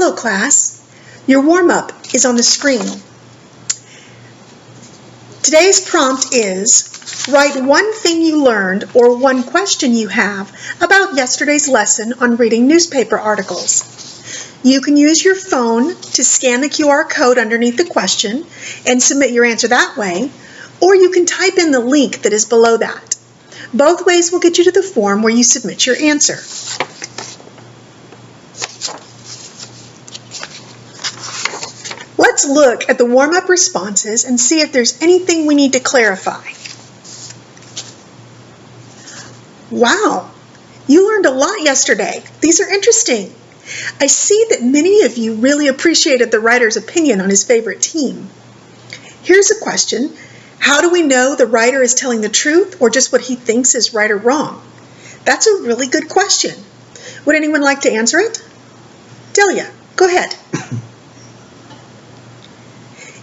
Hello class, your warm-up is on the screen. Today's prompt is, write one thing you learned or one question you have about yesterday's lesson on reading newspaper articles. You can use your phone to scan the QR code underneath the question and submit your answer that way, or you can type in the link that is below that. Both ways will get you to the form where you submit your answer. Let's look at the warm-up responses and see if there's anything we need to clarify. Wow, you learned a lot yesterday. These are interesting. I see that many of you really appreciated the writer's opinion on his favorite team. Here's a question. How do we know the writer is telling the truth or just what he thinks is right or wrong? That's a really good question. Would anyone like to answer it? Delia, go ahead.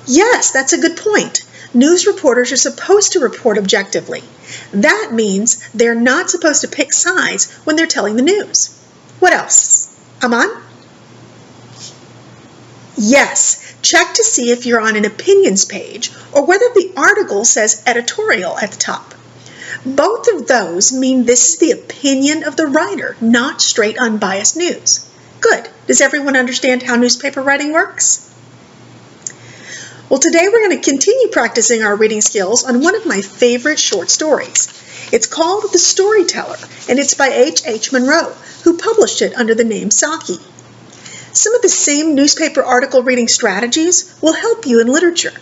Yes, that's a good point. News reporters are supposed to report objectively. That means they're not supposed to pick sides when they're telling the news. What else? Aman? Yes, check to see if you're on an opinions page or whether the article says editorial at the top. Both of those mean this is the opinion of the writer, not straight unbiased news. Good. Does everyone understand how newspaper writing works? Well, today we're going to continue practicing our reading skills on one of my favorite short stories. It's called The Storyteller, and it's by H. Monroe, who published it under the name Saki. Some of the same newspaper article reading strategies will help you in literature.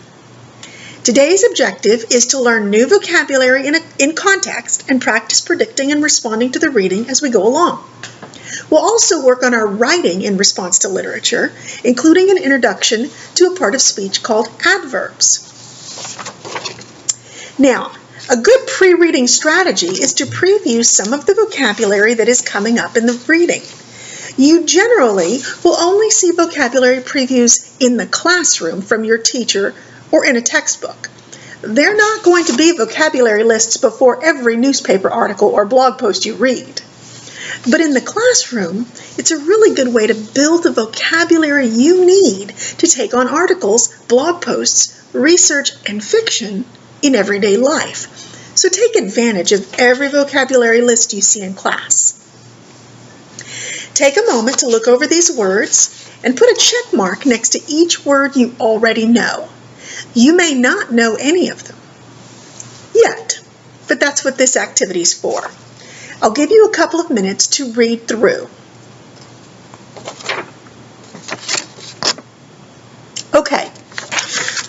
Today's objective is to learn new vocabulary in context and practice predicting and responding to the reading as we go along. We'll also work on our writing in response to literature, including an introduction to a part of speech called adverbs. Now, a good pre-reading strategy is to preview some of the vocabulary that is coming up in the reading. You generally will only see vocabulary previews in the classroom from your teacher or in a textbook. They're not going to be vocabulary lists before every newspaper article or blog post you read. But in the classroom, it's a really good way to build the vocabulary you need to take on articles, blog posts, research, and fiction in everyday life. So take advantage of every vocabulary list you see in class. Take a moment to look over these words and put a check mark next to each word you already know. You may not know any of them yet, but that's what this activity is for. I'll give you a couple of minutes to read through. Okay,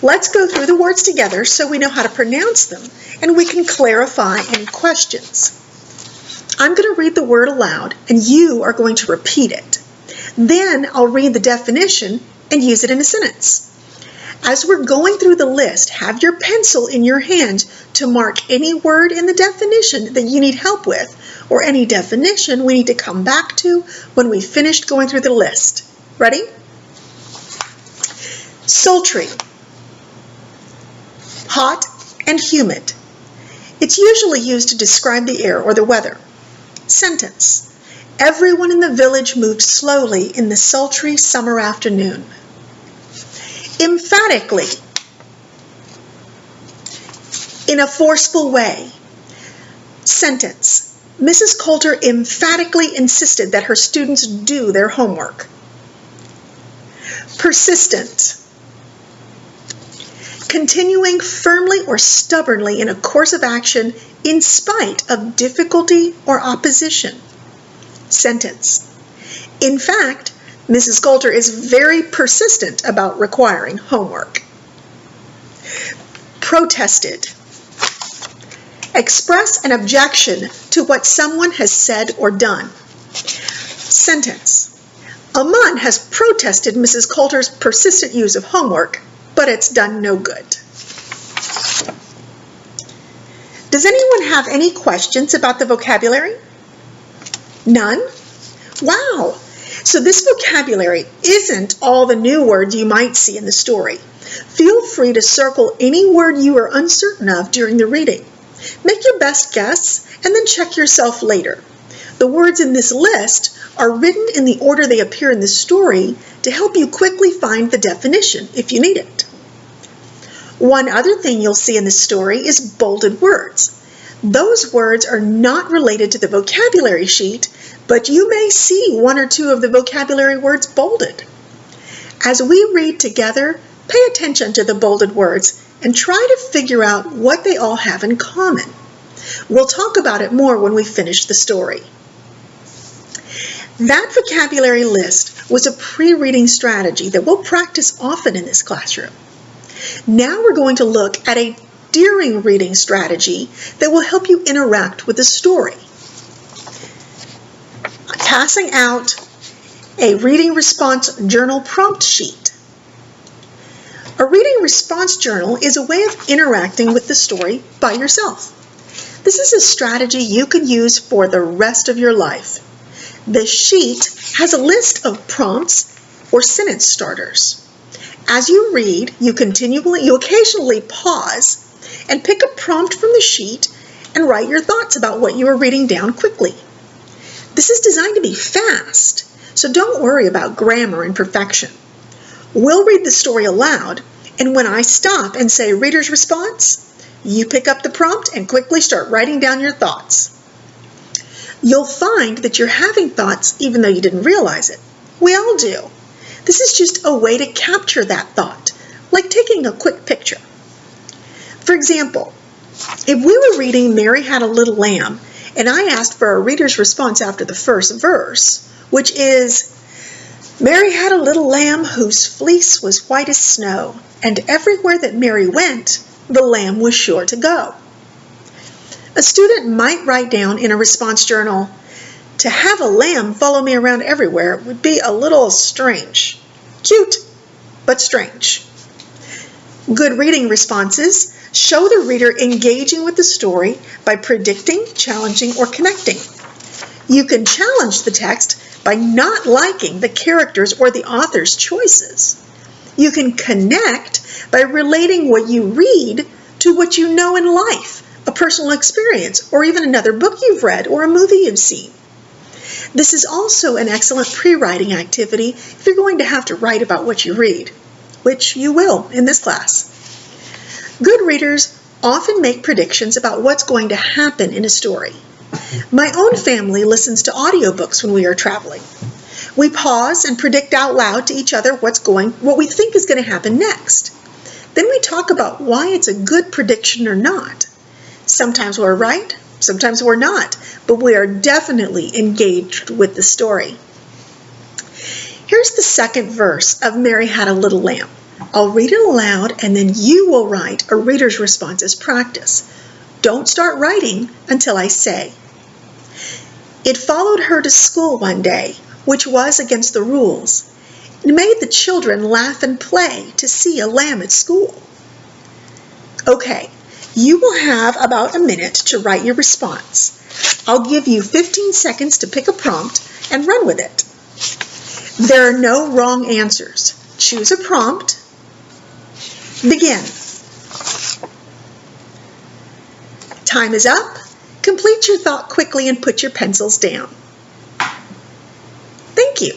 let's go through the words together so we know how to pronounce them and we can clarify any questions. I'm going to read the word aloud and you are going to repeat it. Then I'll read the definition and use it in a sentence. As we're going through the list, have your pencil in your hand to mark any word in the definition that you need help with, or any definition we need to come back to when we've finished going through the list. Ready? Sultry. Hot and humid. It's usually used to describe the air or the weather. Sentence. Everyone in the village moved slowly in the sultry summer afternoon. Emphatically. In a forceful way. Sentence. Mrs. Coulter emphatically insisted that her students do their homework. Persistent. Continuing firmly or stubbornly in a course of action in spite of difficulty or opposition. Sentence. In fact, Mrs. Coulter is very persistent about requiring homework. Protested. Express an objection to what someone has said or done. Sentence. Aman has protested Mrs. Coulter's persistent use of homework, but it's done no good. Does anyone have any questions about the vocabulary? None? Wow! So this vocabulary isn't all the new words you might see in the story. Feel free to circle any word you are uncertain of during the reading. Make your best guess and then check yourself later. The words in this list are written in the order they appear in the story to help you quickly find the definition if you need it. One other thing you'll see in this story is bolded words. Those words are not related to the vocabulary sheet, but you may see one or two of the vocabulary words bolded. As we read together, pay attention to the bolded words and try to figure out what they all have in common. We'll talk about it more when we finish the story. That vocabulary list was a pre-reading strategy that we'll practice often in this classroom. Now we're going to look at a during reading strategy that will help you interact with the story. I'm passing out a reading response journal prompt sheet. A reading response journal is a way of interacting with the story by yourself. This is a strategy you can use for the rest of your life. The sheet has a list of prompts or sentence starters. As you read, you occasionally pause and pick a prompt from the sheet and write your thoughts about what you are reading down quickly. This is designed to be fast, so don't worry about grammar and perfection. We'll read the story aloud, and when I stop and say reader's response, you pick up the prompt and quickly start writing down your thoughts. You'll find that you're having thoughts even though you didn't realize it. We all do. This is just a way to capture that thought, like taking a quick picture. For example, if we were reading Mary Had a Little Lamb, and I asked for a reader's response after the first verse, which is, Mary had a little lamb whose fleece was white as snow, and everywhere that Mary went, the lamb was sure to go. A student might write down in a response journal, to have a lamb follow me around everywhere would be a little strange. Cute, but strange. Good reading responses show the reader engaging with the story by predicting, challenging, or connecting. You can challenge the text by not liking the characters or the author's choices. You can connect by relating what you read to what you know in life, a personal experience, or even another book you've read or a movie you've seen. This is also an excellent pre-writing activity if you're going to have to write about what you read, which you will in this class. Good readers often make predictions about what's going to happen in a story. My own family listens to audiobooks when we are traveling. We pause and predict out loud to each other what we think is going to happen next. Then we talk about why it's a good prediction or not. Sometimes we're right, sometimes we're not, but we are definitely engaged with the story. Here's the second verse of Mary Had a Little Lamb. I'll read it aloud and then you will write a reader's response as practice. Don't start writing until I say. It followed her to school one day, which was against the rules. It made the children laugh and play to see a lamb at school. Okay, you will have about a minute to write your response. I'll give you 15 seconds to pick a prompt and run with it. There are no wrong answers. Choose a prompt. Begin. Time is up. Complete your thought quickly and put your pencils down. Thank you.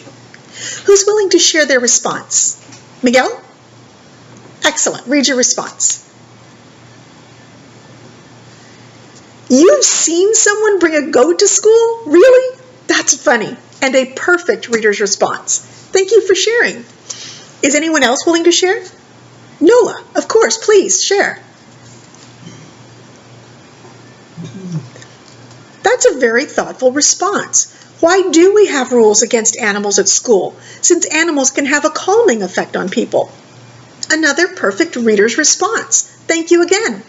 Who's willing to share their response? Miguel? Excellent. Read your response. You've seen someone bring a goat to school? Really? That's funny and a perfect reader's response. Thank you for sharing. Is anyone else willing to share? Nola, of course, please share. That's a very thoughtful response. Why do we have rules against animals at school, since animals can have a calming effect on people? Another perfect reader's response. Thank you again.